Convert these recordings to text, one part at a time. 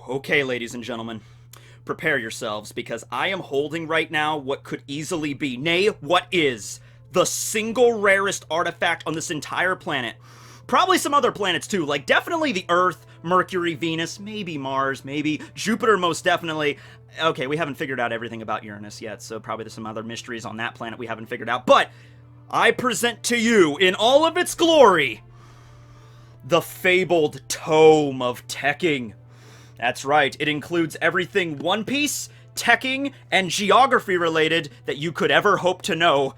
Okay, ladies and gentlemen, prepare yourselves because I am holding right now what could easily be, nay, what is, the single rarest artifact on this entire planet. Probably some other planets too, like definitely the Earth, Mercury, Venus, maybe Mars, maybe Jupiter most definitely. Okay, we haven't figured out everything about Uranus yet, so probably there's some other mysteries on that planet we haven't figured out. But I present to you, in all of its glory, the fabled Tome of Tekking. That's right, it includes everything One Piece, Tekking, and geography related that you could ever hope to know,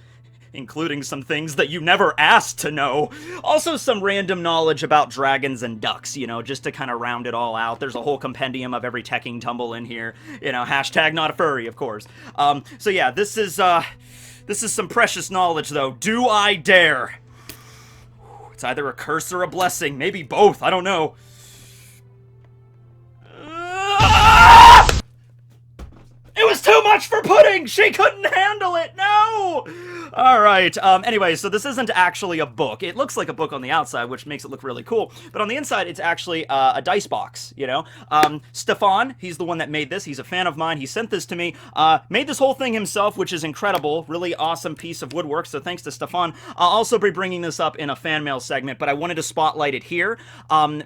including some things that you never asked to know. Also some random knowledge about dragons and ducks, you know, just to kind of round it all out. There's a whole compendium of every Tekking tumble in here, you know, hashtag not a furry, of course. So yeah, this is some precious knowledge, though. Do I dare? It's either a curse or a blessing, maybe both, I don't know. It was too much for Pudding! She couldn't handle it! No! Alright, anyway, so this isn't actually a book. It looks like a book on the outside, which makes it look really cool. But on the inside, it's actually a dice box, you know? Stefan, he's the one that made this. He's a fan of mine. He sent this to me. Made this whole thing himself, which is incredible. Really awesome piece of woodwork, so thanks to Stefan. I'll also be bringing this up in a fan mail segment, but I wanted to spotlight it here,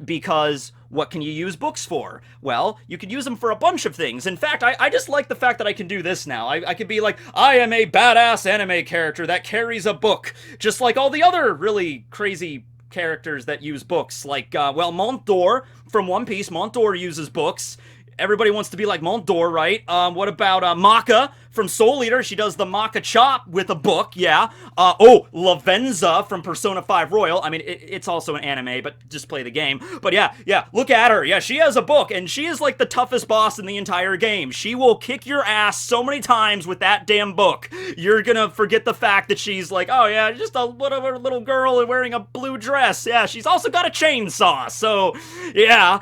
because what can you use books for? Well, you could use them for a bunch of things. In fact, I just like the fact that I can do this now. I could be like, I am a badass anime character that carries a book, just like all the other really crazy characters that use books. Like, well, Montdor from One Piece. Montdor uses books. Everybody wants to be like Montdor, right? What about Maka from Soul Eater? She does the Maka chop with a book, yeah. Oh, Lavenza from Persona 5 Royal. I mean, it's also an anime, but just play the game. But yeah, look at her. Yeah, she has a book, and she is like the toughest boss in the entire game. She will kick your ass so many times with that damn book. You're gonna forget the fact that she's like, oh yeah, just a whatever little girl wearing a blue dress. Yeah, she's also got a chainsaw, so yeah.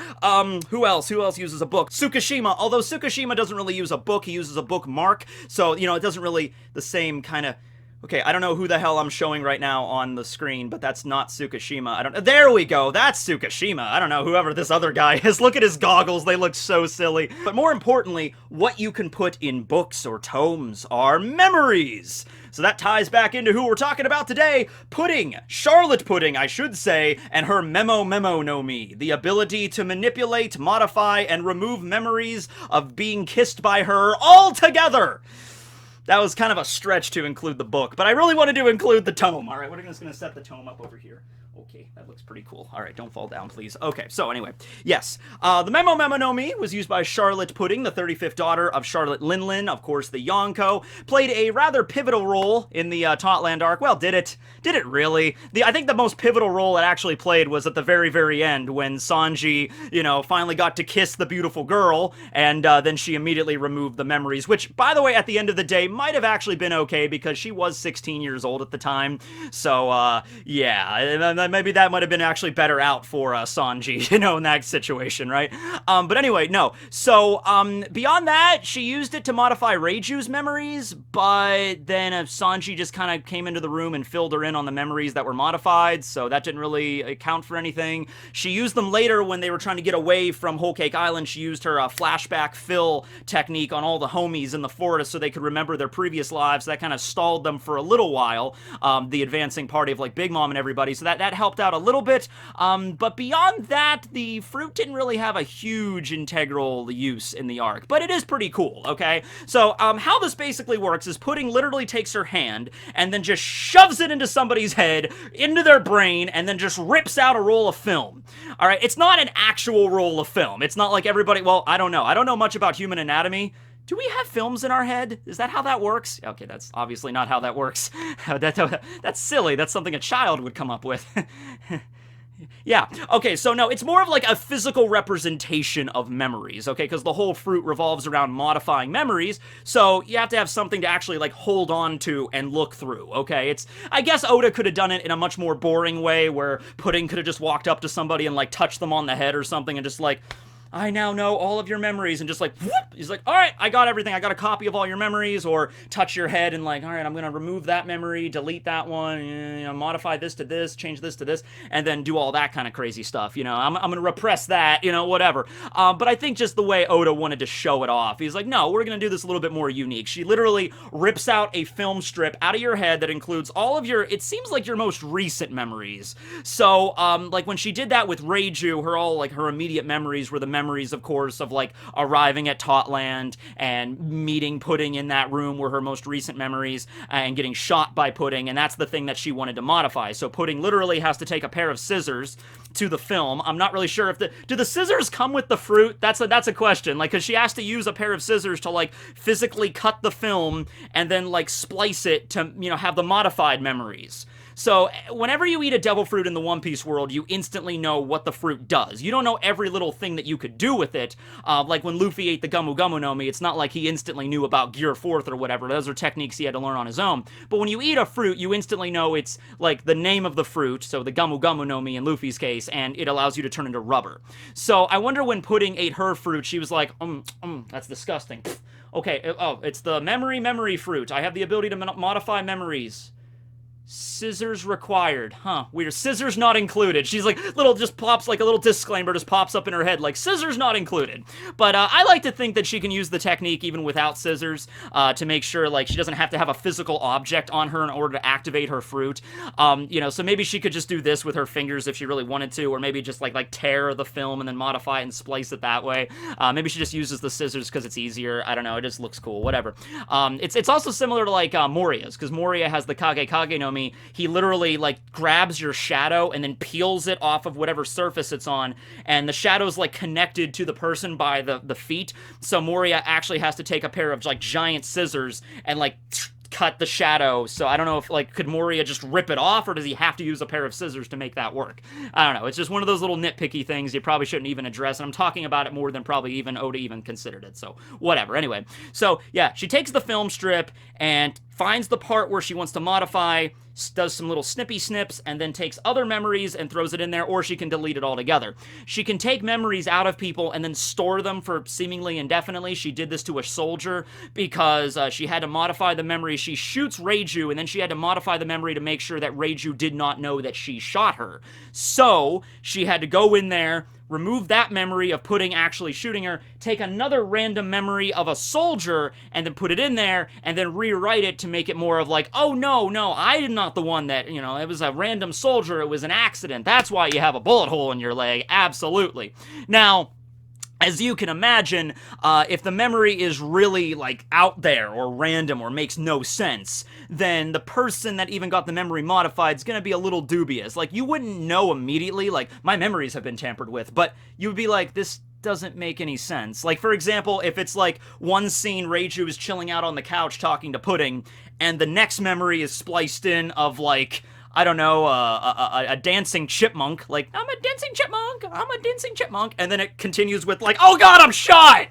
Who else uses a book? Tsukishima, although Tsukishima doesn't really use a book, he uses a bookmark, so, you know, it doesn't really the same kind of... Okay, I don't know who the hell I'm showing right now on the screen, but that's not Tsukishima. There we go, that's Tsukishima. I don't know, whoever this other guy is. Look at his goggles, they look so silly. But more importantly, what you can put in books or tomes are memories. So that ties back into who we're talking about today, Pudding. Charlotte Pudding, I should say, and her Memo-Memo no Mi. The ability to manipulate, modify, and remove memories of being kissed by her altogether. That was kind of a stretch to include the book, but I really wanted to include the tome. All right, we're just going to set the tome up over here. Okay, that looks pretty cool. All right, don't fall down, please. Okay, so anyway, yes. The Memo-Memo no Mi was used by Charlotte Pudding, the 35th daughter of Charlotte Linlin, of course, the Yonko. Played a rather pivotal role in the Totland arc. Well, did it? Did it really? I think the most pivotal role it actually played was at the very, very end when Sanji, you know, finally got to kiss the beautiful girl, and then she immediately removed the memories, which, by the way, at the end of the day, might have actually been okay because she was 16 years old at the time. So, yeah, maybe that might have been actually better out for Sanji, you know, in that situation, right? But anyway, no. So, beyond that, she used it to modify Reiju's memories, but then Sanji just kind of came into the room and filled her in on the memories that were modified, so that didn't really account for anything. She used them later when they were trying to get away from Whole Cake Island. She used her Flashback Fill technique on all the homies in the forest so they could remember their previous lives. That kind of stalled them for a little while, the advancing party of, like, Big Mom and everybody, so that helped out a little bit, but beyond that, the fruit didn't really have a huge integral use in the arc, but it is pretty cool, okay? So, how this basically works is Pudding literally takes her hand and then just shoves it into somebody's head, into their brain, and then just rips out a roll of film. Alright, it's not an actual roll of film. It's not like everybody, well, I don't know. I don't know much about human anatomy. Do we have films in our head? Is that how that works? Okay, that's obviously not how that works. That's silly. That's something a child would come up with. Yeah, okay, so no, it's more of like a physical representation of memories, okay, because the whole fruit revolves around modifying memories, so you have to have something to actually, like, hold on to and look through, okay? I guess Oda could have done it in a much more boring way, where Pudding could have just walked up to somebody and, like, touched them on the head or something and just, like, I now know all of your memories, and just like, whoop, he's like, all right, I got everything. I got a copy of all your memories, or touch your head and like, all right, I'm going to remove that memory, delete that one, you know, modify this to this, change this to this, and then do all that kind of crazy stuff. You know, I'm going to repress that, you know, whatever. But I think just the way Oda wanted to show it off, he's like, no, we're going to do this a little bit more unique. She literally rips out a film strip out of your head that includes all of your, it seems like your most recent memories. So, like when she did that with Reiju, her immediate memories were the memories, of course, of like arriving at Totland and meeting Pudding in that room were her most recent memories, and getting shot by Pudding, and that's the thing that she wanted to modify. So Pudding literally has to take a pair of scissors to the film. I'm not really sure if do the scissors come with the fruit? That's a question. Like, because she has to use a pair of scissors to like physically cut the film and then like splice it to, you know, have the modified memories. So whenever you eat a devil fruit in the One Piece world, you instantly know what the fruit does. You don't know every little thing that you could do with it. Like when Luffy ate the Gumu Gumu no Mi, it's not like he instantly knew about Gear 4th or whatever. Those are techniques he had to learn on his own. But when you eat a fruit, you instantly know it's like the name of the fruit, so the Gumu Gumu no Mi in Luffy's case, and it allows you to turn into rubber. So I wonder when Pudding ate her fruit, she was like, that's disgusting. Okay, oh, it's the memory fruit. I have the ability to modify memories. Scissors required. Huh, weird. Scissors not included. She's like, just pops, like a little disclaimer just pops up in her head, like, scissors not included. But I like to think that she can use the technique even without scissors, to make sure, like, she doesn't have to have a physical object on her in order to activate her fruit. You know, so maybe she could just do this with her fingers if she really wanted to, or maybe just, like tear the film and then modify it and splice it that way. Maybe she just uses the scissors because it's easier. I don't know, it just looks cool, whatever. It's also similar to, like, Moria's, because Moria has the Kage Kage no Mi. He literally like grabs your shadow and then peels it off of whatever surface it's on, and the shadow's like connected to the person by the feet, so Moria actually has to take a pair of like giant scissors and like cut the shadow. So I don't know if, like, could Moria just rip it off, or does he have to use a pair of scissors to make that work? I don't know. It's just one of those little nitpicky things you probably shouldn't even address, and I'm talking about it more than probably even Oda even considered it, so whatever. Anyway, so yeah, she takes the film strip and finds the part where she wants to modify, does some little snippy snips, and then takes other memories and throws it in there, or she can delete it altogether. She can take memories out of people and then store them for seemingly indefinitely. She did this to a soldier because she had to modify the memory. She shoots Reiju, and then she had to modify the memory to make sure that Reiju did not know that she shot her. So she had to go in there, remove that memory of Pudding actually shooting her, take another random memory of a soldier, and then put it in there, and then rewrite it to make it more of like, oh, no, I am not the one that, you know, it was a random soldier, it was an accident. That's why you have a bullet hole in your leg. Absolutely. Now, as you can imagine, if the memory is really, like, out there or random or makes no sense, then the person that even got the memory modified is going to be a little dubious. Like, you wouldn't know immediately, like, my memories have been tampered with, but you would be like, this doesn't make any sense. Like, for example, if it's like one scene Reiju is chilling out on the couch talking to Pudding, and the next memory is spliced in of, like, I don't know, a dancing chipmunk, like, I'm a dancing chipmunk, and then it continues with, like, oh god, I'm shot!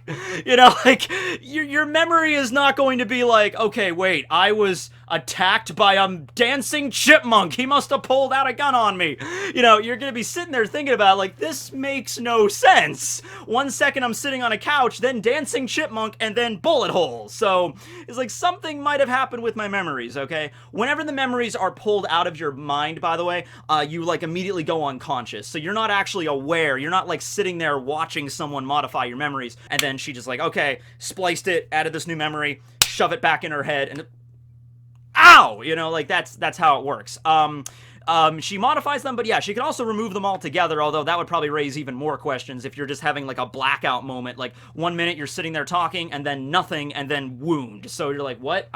You know, like, your memory is not going to be like, okay, wait, I was attacked by a dancing chipmunk, he must have pulled out a gun on me. You know, you're gonna be sitting there thinking about, like, this makes no sense. 1 second I'm sitting on a couch, then dancing chipmunk, and then bullet hole. So, it's like, something might have happened with my memories, okay? Whenever the memories are pulled out of your mind, by the way, you like immediately go unconscious. So you're not actually aware. You're not like sitting there watching someone modify your memories. And then she just like, okay, spliced it, added this new memory, shove it back in her head, and ow! You know, like that's how it works. She modifies them, but yeah, she can also remove them altogether, although that would probably raise even more questions if you're just having like a blackout moment, like 1 minute you're sitting there talking, and then nothing, and then wound. So you're like, what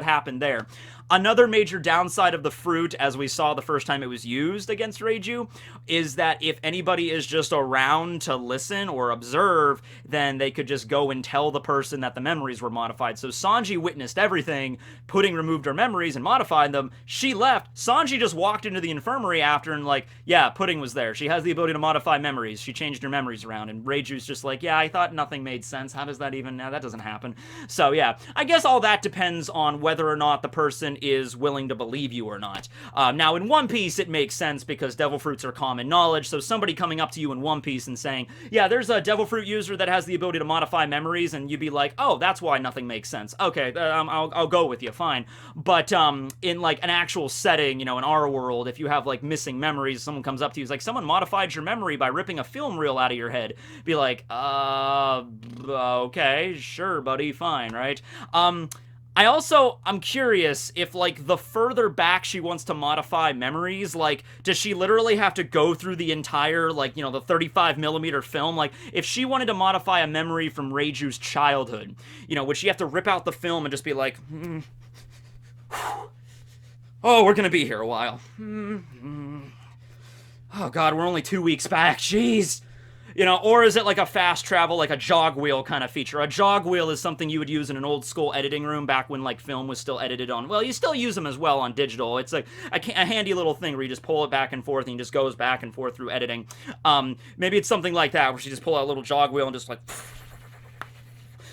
happened there? Another major downside of the fruit, as we saw the first time it was used against Reiju, is that if anybody is just around to listen or observe, then they could just go and tell the person that the memories were modified. So Sanji witnessed everything. Pudding removed her memories and modified them. She left. Sanji just walked walked into the infirmary after and like, yeah, Pudding was there. She has the ability to modify memories. She changed her memories around. And Reiju's just like, yeah, I thought nothing made sense. How does that even, that doesn't happen. So yeah, I guess all that depends on whether or not the person is willing to believe you or not. Now in One Piece, it makes sense because devil fruits are common knowledge. So somebody coming up to you in One Piece and saying, yeah, there's a devil fruit user that has the ability to modify memories, and you'd be like, oh, that's why nothing makes sense. Okay, I'll go with you, fine. But in like an actual setting, in our world, if you have like missing memories, someone comes up to you, is like, someone modified your memory by ripping a film reel out of your head. Be like, okay, sure, buddy, fine, right? I'm curious if, like, the further back she wants to modify memories, like, does she literally have to go through the entire, like, the 35mm film? Like, if she wanted to modify a memory from Reiju's childhood, would she have to rip out the film and just be like, oh, we're gonna be here a while. Oh, God, we're only 2 weeks back, jeez. Or is it like a fast travel, like a jog wheel kind of feature? A jog wheel is something you would use in an old school editing room back when like film was still edited on, well, you still use them as well on digital. It's like a handy little thing where you just pull it back and forth and it just goes back and forth through editing. Maybe it's something like that where she just pull out a little jog wheel and just like,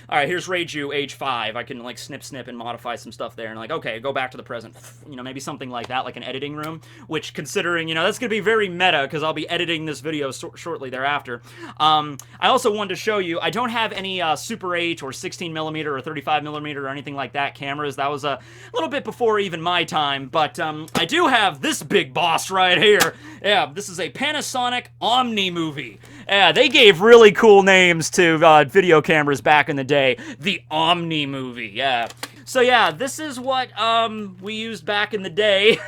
all right, here's Reiju, age 5. I can, like, snip and modify some stuff there. And, like, okay, go back to the present. Maybe something like that, like an editing room. Which, considering, that's going to be very meta, because I'll be editing this video shortly thereafter. I also wanted to show you, I don't have any Super 8 or 16mm or 35mm or anything like that cameras. That was a little bit before even my time. But I do have this big boss right here. Yeah, this is a Panasonic Omni movie. Yeah, they gave really cool names to video cameras back in the day. The Omni movie, yeah. So yeah, this is what we used back in the day.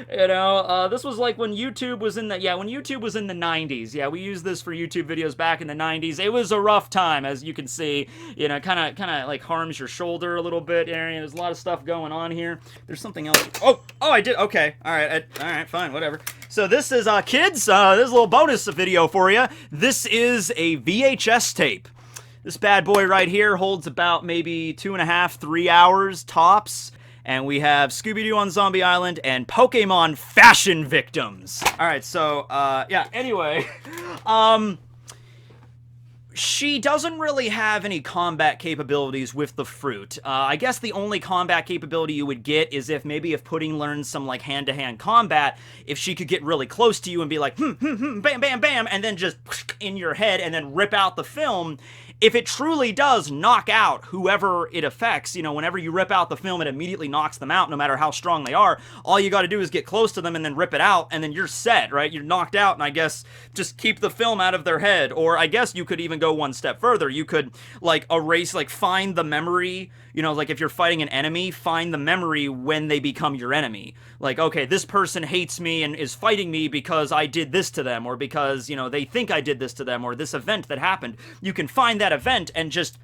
This was like when YouTube was in the, when YouTube was in the 90s. Yeah, we used this for YouTube videos back in the 90s. It was a rough time, as you can see. Kind of like harms your shoulder a little bit. There's a lot of stuff going on here. There's something else. Oh, I did. Okay, all right, fine, whatever. So this is kids. There's a little bonus video for you. This is a VHS tape. This bad boy right here holds about maybe 2.5, 3 hours tops. And we have Scooby-Doo on Zombie Island and Pokemon Fashion Victims. Alright, so, yeah, anyway. She doesn't really have any combat capabilities with the fruit. I guess the only combat capability you would get is if Pudding learns some, like, hand-to-hand combat, if she could get really close to you and be like, bam, bam, bam, and then just in your head and then rip out the film. If it truly does knock out whoever it affects, whenever you rip out the film, it immediately knocks them out, no matter how strong they are. All you gotta do is get close to them and then rip it out, and then you're set, right? You're knocked out, and I guess just keep the film out of their head. Or I guess you could even go one step further. You could, like, erase, like, find the memory, like if you're fighting an enemy, find the memory when they become your enemy. Like, okay, this person hates me and is fighting me because I did this to them, or because, they think I did this to them, or this event that happened. You can find that event and just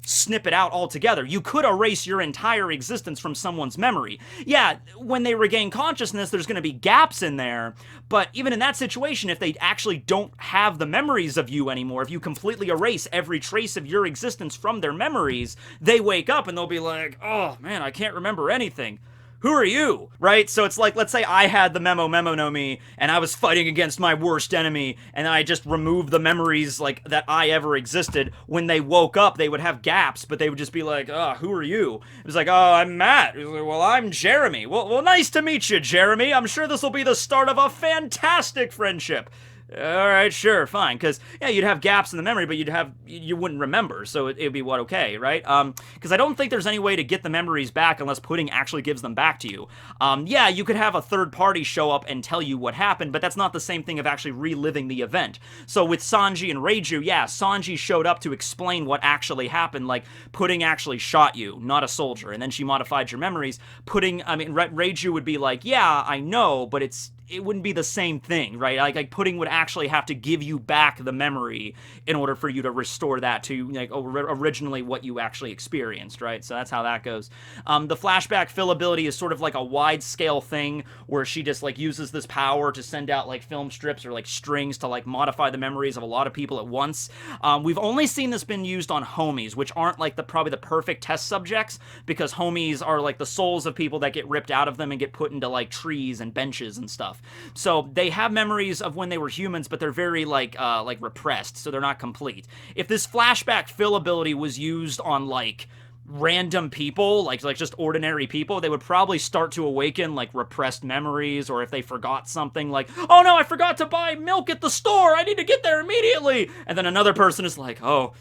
snip it out altogether. You could erase your entire existence from someone's memory. Yeah, when they regain consciousness, there's going to be gaps in there, but even in that situation, if they actually don't have the memories of you anymore, if you completely erase every trace of your existence from their memories, they wake up and they'll be like, oh man, I can't remember anything. Who are you? Right? So it's like, let's say I had the Memo-Memo no me, and I was fighting against my worst enemy, and I just removed the memories, like, that I ever existed. When they woke up, they would have gaps, but they would just be like, who are you? It was like, oh, I'm Matt. It was like, well, I'm Jeremy. Well, nice to meet you, Jeremy. I'm sure this will be the start of a fantastic friendship. Alright, sure, fine, because, yeah, you'd have gaps in the memory, but you wouldn't remember, so it'd be what, okay, right? Because I don't think there's any way to get the memories back unless Pudding actually gives them back to you. Yeah, you could have a third party show up and tell you what happened, but that's not the same thing of actually reliving the event. So with Sanji and Reiju, yeah, Sanji showed up to explain what actually happened, like, Pudding actually shot you, not a soldier, and then she modified your memories. Reiju would be like, yeah, I know, but it's it wouldn't be the same thing, right? Like pudding would actually have to give you back the memory in order for you to restore that to like originally what you actually experienced, right? So that's how that goes. The flashback fill ability is sort of like a wide scale thing where she just like uses this power to send out like film strips or like strings to like modify the memories of a lot of people at once. We've only seen this been used on homies, which aren't like probably the perfect test subjects, because homies are like the souls of people that get ripped out of them and get put into like trees and benches and stuff. So they have memories of when they were humans, but they're very like repressed, so they're not complete. If this flashback fill ability was used on like random people, like just ordinary people, they would probably start to awaken like repressed memories, or if they forgot something like, oh no, I forgot to buy milk at the store, I need to get there immediately, and then another person is like, oh,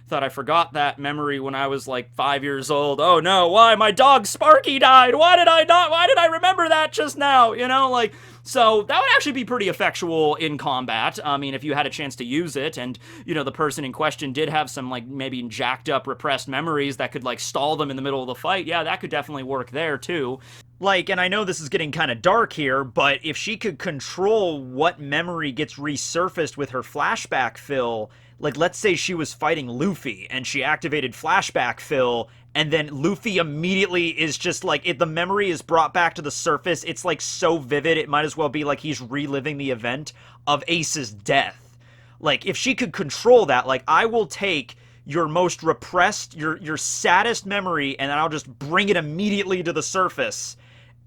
thought I forgot that memory when I was like 5 years old. Oh no, why? My dog Sparky died. Why did I remember that just now? You know, like, so that would actually be pretty effectual in combat. I mean, if you had a chance to use it and, you know, the person in question did have some like maybe jacked up repressed memories that could like stall them in the middle of the fight, yeah, that could definitely work there too. Like, and I know this is getting kind of dark here, but if she could control what memory gets resurfaced with her flashback fill, like, let's say she was fighting Luffy and she activated flashback fill, and then Luffy immediately is just like, if the memory is brought back to the surface, it's like so vivid, it might as well be like he's reliving the event of Ace's death. Like, if she could control that, like, I will take your most repressed, your saddest memory, and then I'll just bring it immediately to the surface.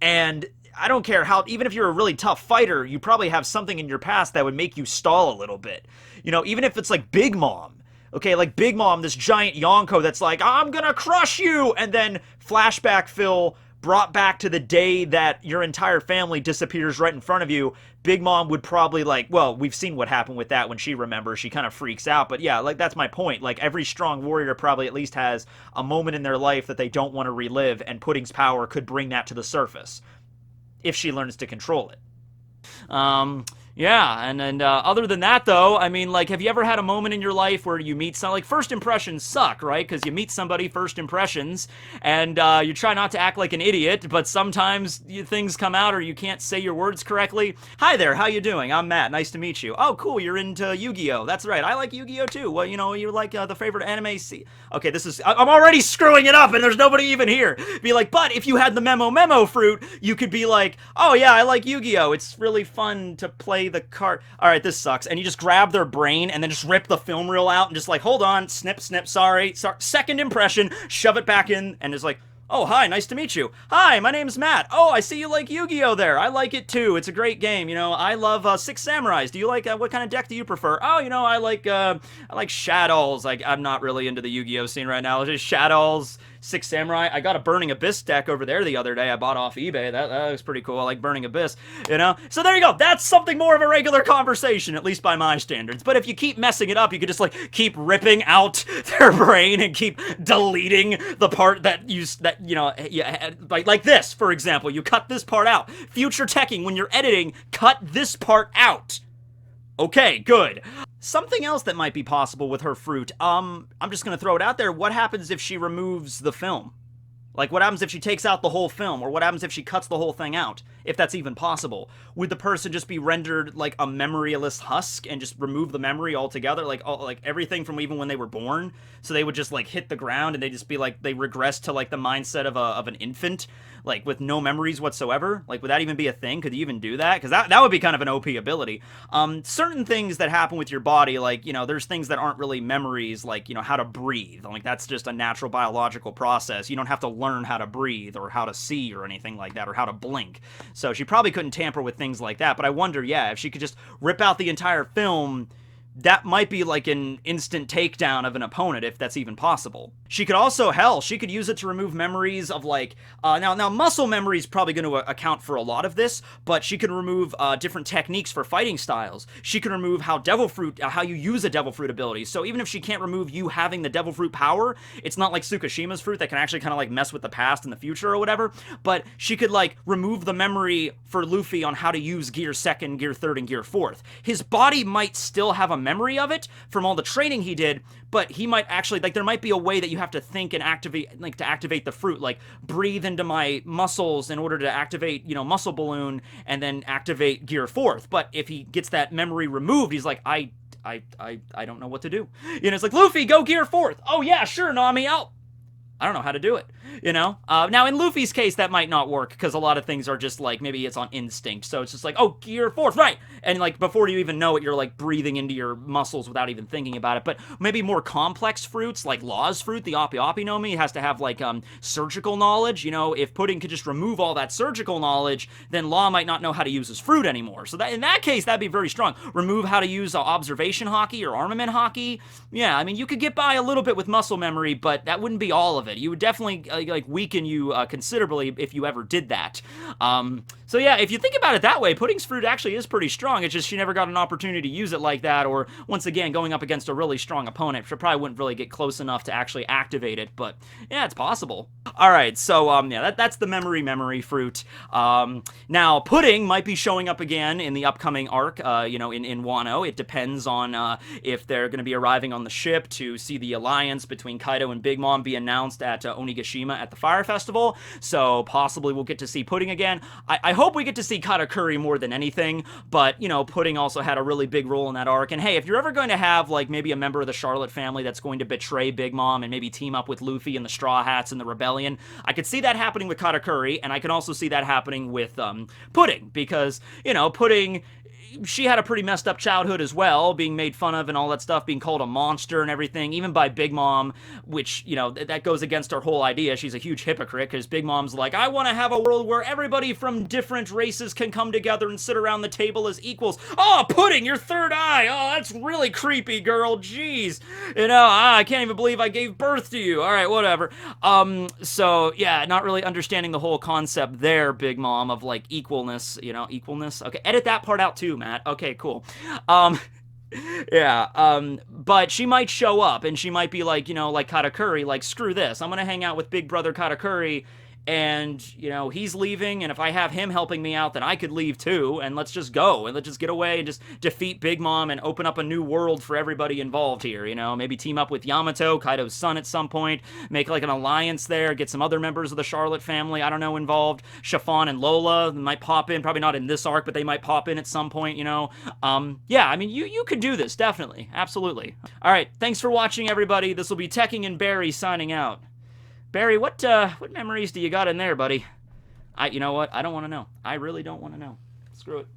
And I don't care how, even if you're a really tough fighter, you probably have something in your past that would make you stall a little bit. You know, even if it's like Big Mom. Okay, like Big Mom, this giant Yonko that's like, I'm gonna crush you! And then flashback fill brought back to the day that your entire family disappears right in front of you. Big Mom would probably like, well, we've seen what happened with that when she remembers. She kind of freaks out. But yeah, like that's my point. Like every strong warrior probably at least has a moment in their life that they don't want to relive, and Pudding's power could bring that to the surface if she learns to control it. Yeah, and other than that, though, I mean, like, have you ever had a moment in your life where you meet like, first impressions suck, right? Because you meet somebody, first impressions, and you try not to act like an idiot, but sometimes things come out or you can't say your words correctly. Hi there, how you doing? I'm Matt, nice to meet you. Oh, cool, you're into Yu-Gi-Oh! That's right, I like Yu-Gi-Oh! Too. Well, you know, you're like the favorite anime Okay, this is, I'm already screwing it up and there's nobody even here. Be like, but if you had the Memo-Memo fruit, you could be like, oh yeah, I like Yu-Gi-Oh! It's really fun to play the card. Alright, this sucks. And you just grab their brain and then just rip the film reel out and just like, hold on, snip, snip, sorry. Second impression, shove it back in, and it's like, oh, hi, nice to meet you. Hi, my name's Matt. Oh, I see you like Yu-Gi-Oh! There. I like it too. It's a great game. You know, I love Six Samurais. Do you like, what kind of deck do you prefer? Oh, you know, I like Shadows. Like, I'm not really into the Yu-Gi-Oh! Scene right now. It's just Shadows, Six Samurai. I got a Burning Abyss deck over there the other day I bought off eBay. That was pretty cool. I like Burning Abyss, you know? So there you go. That's something more of a regular conversation, at least by my standards. But if you keep messing it up, you could just, like, keep ripping out their brain and keep deleting the part that you know, like this, for example. You cut this part out. Future teching, when you're editing, cut this part out. Okay, good. Something else that might be possible with her fruit, I'm just gonna throw it out there. What happens if she removes the film? Like, what happens if she takes out the whole film? Or what happens if she cuts the whole thing out? If that's even possible. Would the person just be rendered, like, a memoryless husk and just remove the memory altogether? Like, everything from even when they were born? So they would just, like, hit the ground and they just be, like, they regress to, like, the mindset of an infant? Like, with no memories whatsoever? Like, would that even be a thing? Could you even do that? Because that would be kind of an OP ability. Certain things that happen with your body, like, you know, there's things that aren't really memories, like, you know, how to breathe. Like, that's just a natural biological process. You don't have to learn how to breathe or how to see or anything like that, or how to blink. So she probably couldn't tamper with things like that. But I wonder, yeah, if she could just rip out the entire film, that might be like an instant takedown of an opponent, if that's even possible. She could also, hell, she could use it to remove memories of, like, now muscle memory is probably going to account for a lot of this, but she can remove different techniques for fighting styles. She can remove how how you use a devil fruit ability. So even if she can't remove you having the devil fruit power, it's not like Tsukishima's fruit that can actually kind of, like, mess with the past and the future or whatever, but she could, like, remove the memory for Luffy on how to use Gear 2nd, Gear 3rd, and Gear 4th. His body might still have a memory of it from all the training he did, but he might actually, like, there might be a way that you have to think and activate, like, to activate the fruit, like, breathe into my muscles in order to activate, you know, muscle balloon, and then activate gear fourth. But if he gets that memory removed, he's like, I don't know what to do. You know, it's like, Luffy, go gear fourth. Oh yeah, sure, Nami, I don't know how to do it, you know? Now, in Luffy's case, that might not work, because a lot of things are just, like, maybe it's on instinct, so it's just like, oh, gear fourth, right! And, like, before you even know it, you're, like, breathing into your muscles without even thinking about it. But maybe more complex fruits, like Law's fruit, the Oppi Oppi Nomi, has to have, like, surgical knowledge. You know, if Pudding could just remove all that surgical knowledge, then Law might not know how to use his fruit anymore. So that, in that case, that'd be very strong. Remove how to use observation hockey or armament hockey. Yeah, I mean, you could get by a little bit with muscle memory, but that wouldn't be all of it. You would definitely like weaken you considerably if you ever did that. So yeah, if you think about it that way, Pudding's fruit actually is pretty strong. It's just she never got an opportunity to use it like that, or once again, going up against a really strong opponent, she probably wouldn't really get close enough to actually activate it, but yeah, it's possible. Alright, so yeah, that's the memory fruit. Now, Pudding might be showing up again in the upcoming arc, you know, in Wano. It depends on if they're going to be arriving on the ship to see the alliance between Kaido and Big Mom be announced at Onigashima at the Fire Festival, so possibly we'll get to see Pudding again. I hope we get to see Katakuri more than anything, but, you know, Pudding also had a really big role in that arc, and hey, if you're ever going to have, like, maybe a member of the Charlotte family that's going to betray Big Mom and maybe team up with Luffy and the Straw Hats and the Rebellion, I could see that happening with Katakuri, and I can also see that happening with Pudding, because, you know, Pudding, she had a pretty messed up childhood as well, being made fun of and all that stuff, being called a monster and everything, even by Big Mom, which, you know, that goes against her whole idea. She's a huge hypocrite, because Big Mom's like, I want to have a world where everybody from different races can come together and sit around the table as equals. Oh, Pudding, your third eye! Oh, that's really creepy, girl, jeez. You know, I can't even believe I gave birth to you. Alright, whatever. So, yeah, not really understanding the whole concept there, Big Mom, of, like, equalness, you know, equalness. Okay, edit that part out too, Matt. Okay, cool. Yeah, but she might show up, and she might be like, you know, like Katakuri, like, screw this, I'm gonna hang out with Big Brother Katakuri, and, you know, he's leaving, and if I have him helping me out, then I could leave too, and let's just go, and let's just get away and just defeat Big Mom and open up a new world for everybody involved here, you know, maybe team up with Yamato, Kaido's son at some point, make like an alliance there, get some other members of the Charlotte family, I don't know, involved, Chiffon and Lola might pop in, probably not in this arc, but they might pop in at some point, you know, yeah, I mean, you could do this, definitely, absolutely. Alright, thanks for watching, everybody, this will be Tekking and Barry signing out. Barry, what memories do you got in there, buddy? You know what? I don't want to know. I really don't want to know. Screw it.